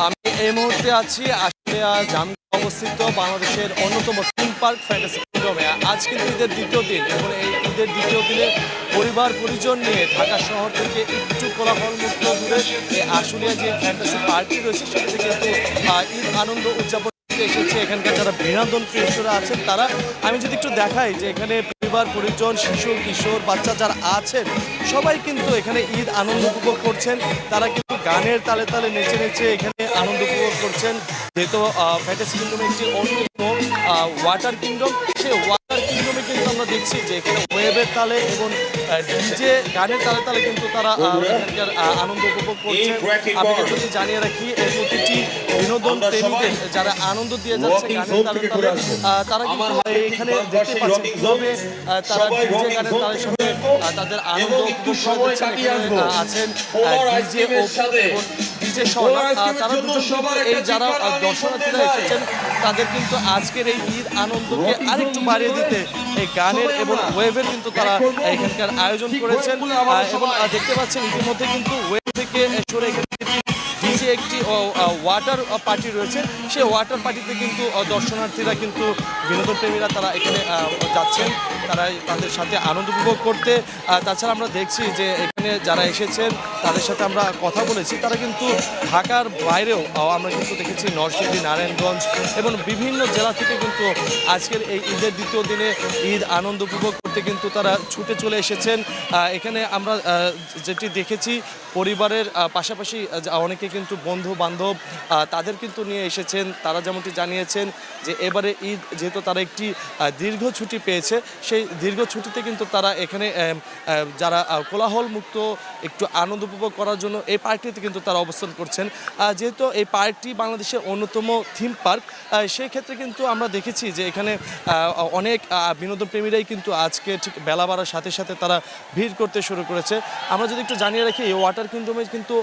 আমি এই মুহূর্তে আছি আশুলিয়া জামগাঁও অবস্থিত বাংলাদেশের অন্যতম থিম পার্ক ফ্যান্টাসি কিংডমে। আজ কিন্তু ঈদের দ্বিতীয় দিন এবং এই ঈদের দ্বিতীয় দিনে পরিবার পরিজন নিয়ে ঢাকা শহর থেকে একটু কোলাহল মুক্ত দূরে এই আশুলিয়া যে ফ্যান্টাসি পার্কটি রয়েছে সেখানে কিন্তু ঈদ আনন্দ উদযাপন এসেছে এখানকার যারা বিনোদন প্রেমীরা আছেন তারা। আমি যদি একটু দেখাই যে এখানে পরিবার পরিজন শিশু কিশোর বাচ্চা যারা আছেন সবাই কিন্তু এখানে ঈদ আনন্দ উপভোগ করছেন। তারা কিন্তু গানের তালে তালে নেচে নেচে এখানে আনন্দ উপভোগ করছেন। যেহেতু ফ্যান্টাসি কিংডম একটি অন্যতম ওয়াটার কিংডম, সেই ওয়াটার কিংডমে কিন্তু আমরা দেখছি যে এখানে ওয়েবের তালে এবং ডিজে গানের তালে তালে কিন্তু তারা এখানকার আনন্দ উপভোগ করছেন। আপনাকে যদি জানিয়ে রাখি এই প্রতিটি বিনোদন প্রেমীদের যারা আনন্দ দিয়ে যাচ্ছে গানের তালে তালে তারা কিন্তু এখানে দেখতে পাচ্ছেন কিভাবে তারা ডিজে গানের তালের সাথে তাদের আনন্দ উপভোগ করছেন। এখানে আছেন ডিজে ও ডিজে শোনা, তারা দুজন এই যারা দর্শনার্থীরা এসেছেন তাদের কিন্তু আজকের এই ঈদ আনন্দকে আরেকটু বাড়িয়ে দিতে এই গানের এবং ওয়েভের কিন্তু তারা এখানকার আয়োজন করেছেন। এবং দেখতে পাচ্ছেন ইতিমধ্যে কিন্তু ওয়েভ থেকে সরে এখানে ডিজে একটি ওয়াটার পার্টি রয়েছে, সেই ওয়াটার পার্টিতে কিন্তু দর্শনার্থীরা কিন্তু বিনোদন প্রেমীরা তারা এখানে যাচ্ছেন, তারা তাদের সাথে আনন্দ উপভোগ করতে। তাছাড়া আমরা দেখছি যে এখানে যারা এসেছেন তাদের সাথে আমরা কথা বলেছি, তারা কিন্তু ঢাকার বাইরেও আমরা কিন্তু দেখেছি নরসিংদী, নারায়ণগঞ্জ এবং বিভিন্ন জেলা থেকে কিন্তু আজকের এই ঈদের দ্বিতীয় দিনে ঈদ আনন্দ উপভোগ করতে কিন্তু তারা ছুটে চলে এসেছেন। এখানে আমরা যেটি দেখেছি পরিবারের পাশাপাশি অনেকে কিন্তু বন্ধু বান্ধব তাদের কিন্তু নিয়ে এসেছেন। তারা যেমনটি জানিয়েছেন যে এবারে ঈদ যেহেতু তারা একটি দীর্ঘ ছুটি পেয়েছে, সেই দীর্ঘ ছুটিতে কিন্তু তারা এখানে যারা কোলাহল মুক্ত একটু আনন্দ উপভোগ করার জন্য এই পার্কটিতে কিন্তু তারা অবস্থান করছেন। যেহেতু এই পার্কটি বাংলাদেশের অন্যতম থিম পার্ক, সেই ক্ষেত্রে কিন্তু আমরা দেখেছি যে এখানে অনেক বিনোদন প্রেমীরাই কিন্তু আজকে ঠিক বেলা বাড়ার সাথে সাথে তারা ভিড় করতে শুরু করেছে। আমরা যদি একটু জানিয়ে রাখি এই ওয়াটার কিংডমে কিন্তু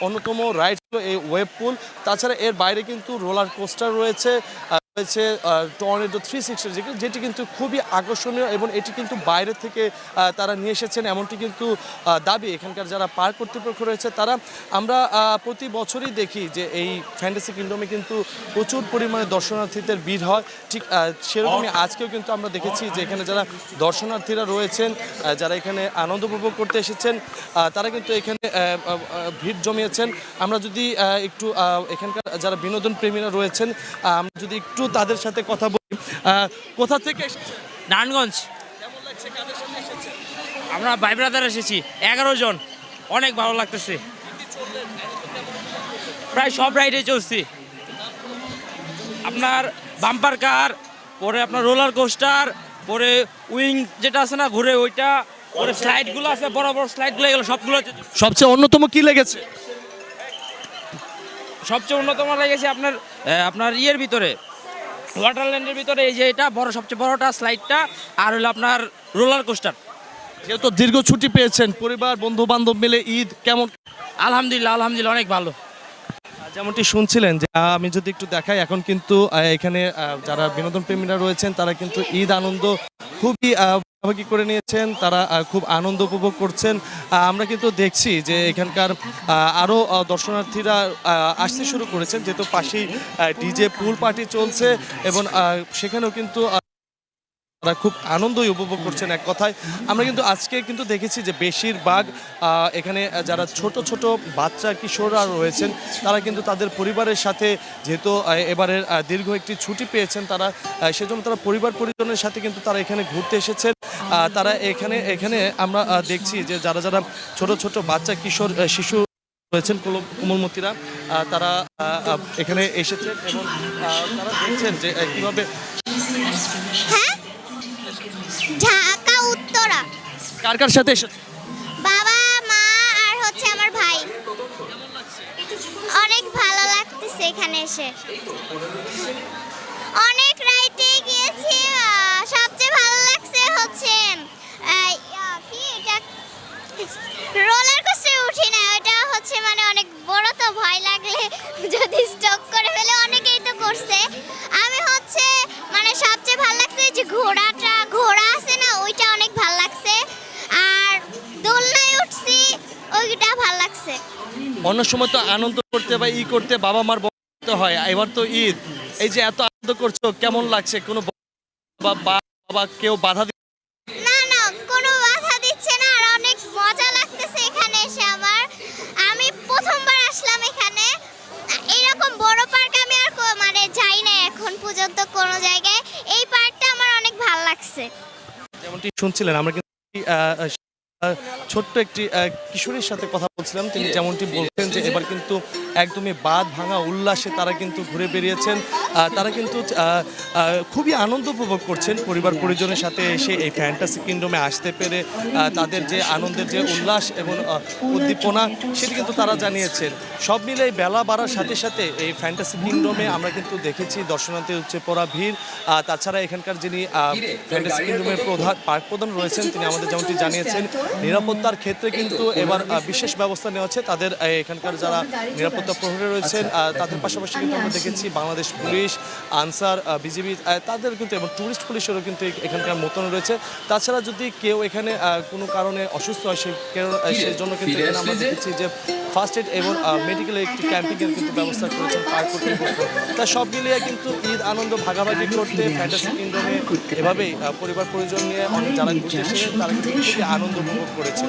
অন্যতম রাইড হলো এই ওয়েব পুল, তাছাড়া এর বাইরে কিন্তু রোলার কোস্টার রয়েছে, টর্নেডো 360 যেটি কিন্তু খুবই আকর্ষণীয় এবং এটি কিন্তু বাইরে থেকে তারা নিয়ে এসেছেন এমনটি কিন্তু দাবি এখানকার যারা পার্ক কর্তৃপক্ষ রয়েছে তারা। আমরা প্রতি বছরই দেখি যে এই ফ্যান্টাসি কিংডমে কিন্তু প্রচুর পরিমাণে দর্শনার্থীদের ভিড় হয়, ঠিক সেরকমই আজকেও কিন্তু আমরা দেখেছি যে এখানে যারা দর্শনার্থীরা রয়েছেন যারা এখানে আনন্দ উপভোগ করতে এসেছেন তারা কিন্তু এখানে ভিড় জমিয়েছেন। আমরা যদি একটু এখানকার যারা বিনোদন প্রেমীরা রয়েছেন আমরা যদি একটু তাদের সাথে কথা বলি। কোথা থেকে এসেছেন? নারায়ণগঞ্জ। কেমন লাগছে, কাদের সাথে এসেছেন? আমরা ভাই ব্রাদার এসেছি 11 জন, অনেক ভালো লাগতেছে। প্রায় সব রাইডে চলছি, আপনার বাম্পার কার, পরে আপনার রোলার কোস্টার, পরে উইং যেটা আছে না ঘুরে ওইটা, পরে স্লাইডগুলো আছে বড় বড় স্লাইডগুলো, এগুলো সবগুলো। সবচেয়ে অন্যতম কি লেগেছে? সবচেয়ে অন্যতম লেগেছে আপনার আপনার ইয়ের ভিতরে ওয়াটারল্যান্ডের ভিতরে এই যে এটা বড় সবচেয়ে বড়টা স্লাইডটা, আর হলো আপনার রোলার কোস্টার। যেহেতু দীর্ঘ ছুটি পেয়েছেন পরিবার বন্ধু বান্ধব মিলে ঈদ কেমন? আলহামদুলিল্লাহ আলহামদুলিল্লাহ অনেক ভালো। যেমনটি শুনছিলেন যে আমি যদি একটু দেখাই এখন কিন্তু এখানে যারা বিনোদন প্রেমীরা রয়েছেন তারা কিন্তু ঈদ আনন্দ খুবই ভাগাভাগি করে নিয়েছেন, তারা খুব আনন্দ উপভোগ করছেন। আমরা কিন্তু দেখছি যে এখানকার আরও দর্শনার্থীরা আসতে শুরু করেছেন, যেহেতু পাশেই ডিজে পুল পার্টি চলছে এবং সেখানেও কিন্তু তারা খুব আনন্দই উপভোগ করছেন। এক কথায় আমরা কিন্তু আজকে কিন্তু দেখেছি যে বেশিরভাগ এখানে যারা ছোট ছোট বাচ্চা কিশোররা রয়েছেন তারা কিন্তু তাদের পরিবারের সাথে, যেহেতু এবারের দীর্ঘ একটি ছুটি পেয়েছেন তারা, সেজন্য তারা পরিবার পরিজনের সাথে কিন্তু তারা এখানে ঘুরতে এসেছেন। তারা এখানে আমরা দেখছি যে যারা যারা ছোট ছোট বাচ্চা কিশোর শিশু রয়েছেন কোমলমতিরা তারা এখানে এসেছেন এবং তারা দেখছেন যে কীভাবে। ঢাকা উত্তরা। কার কার সাথে এসেছে? বাবা মা আর হচ্ছে আমার ভাই। অনেক ভালো লাগতেছে এখানে এসে। অনেক রাইডে গিয়েছি, সবচেয়ে ভালো লাগছে হচ্ছে কি এটা রোলার কোস্টারে উঠি না, ওটা হচ্ছে মানে অনেক বড়, তো ভয় লাগলে যদি স্টক করে ফেলে, অনেকেই তো করছে। আমি হচ্ছে মানে সবচেয়ে ভালো লাগছে যে ঘোড়া আছে না, ওইটা অনেক ভালো লাগছে। আর দোলনায় উঠছি, ওইটা ভালো লাগছে। অন্য সময় তো আনন্দ করতে বা করতে বাবা মার বলতে হয়, এবার তো ঈদ, এই যে এত আনন্দ করছো কেমন লাগছে? কোনো বাবা কেউ বাধা না না, কোনো বাধা দিচ্ছে না, আর অনেক মজা লাগতেছে এখানে এসে আমার। আমি প্রথমবার আসলাম এখানে, এরকম বড় পার্ক আমি আর মানে যাই না এখন পর্যন্ত কোনো জায়গায়। এই পার্কটা আমার অনেক ভালো লাগছে। যেমনটি শুনছিলেন আমরা কিন্তু ছোট্ট একটি কিশোরীর সাথে কথা বলছিলাম, তিনি যেমনটি বলছেন যে এবার কিন্তু একদমই বাঁধ ভাঙা উল্লাসে তারা কিন্তু ঘুরে বেরিয়েছেন। তারা কিন্তু খুবই আনন্দ উপভোগ করছেন পরিবার পরিজনের সাথে এসে এই ফ্যান্টাসি কিংডমে আসতে পেরে। তাদের যে আনন্দের যে উল্লাস এবং উদ্দীপনা সেটি কিন্তু তারা জানিয়েছেন। সব মিলে এই বেলা বাড়ার সাথে সাথে এই ফ্যান্টাসি কিংডমে আমরা কিন্তু দেখেছি দর্শনার্থীর উপচে পড়া ভিড়। তাছাড়া এখানকার যিনি ফ্যান্টাসি কিংডমের পার্ক প্রধান রয়েছেন তিনি আমাদের যেমনটি জানিয়েছেন নিরাপত্তার ক্ষেত্রে কিন্তু এবার বিশেষ ব্যবস্থা নেওয়া হচ্ছে। তাদের এখানকার যারা নিরাপত্তা প্রহরী রয়েছেন তাদের পাশাপাশি কিন্তু আমরা দেখেছি বাংলাদেশ পুলিশ, আনসার, বিজিবি, তাদের কিন্তু এবং টুরিস্ট পুলিশেরও কিন্তু এখানকার মতন রয়েছে। তাছাড়া যদি কেউ এখানে কোনো কারণে অসুস্থ হয় সেই জন্য কিন্তু এখানে আমরা দেখেছি যে ফার্স্ট এড এবং মেডিকেল একটি ক্যাম্পিংয়ের কিন্তু ব্যবস্থা করেছেন পার্ক কর্তৃপক্ষ। তা সব মিলিয়ে কিন্তু ঈদ আনন্দ ভাগাভাগি করতে ফ্যান্টাসি কিংডমে এভাবেই পরিবার পরিজন নিয়ে অনেক যারা ঘুরতে এসেছেন তারা কিন্তু খুবই আনন্দ উপভোগ করেছে।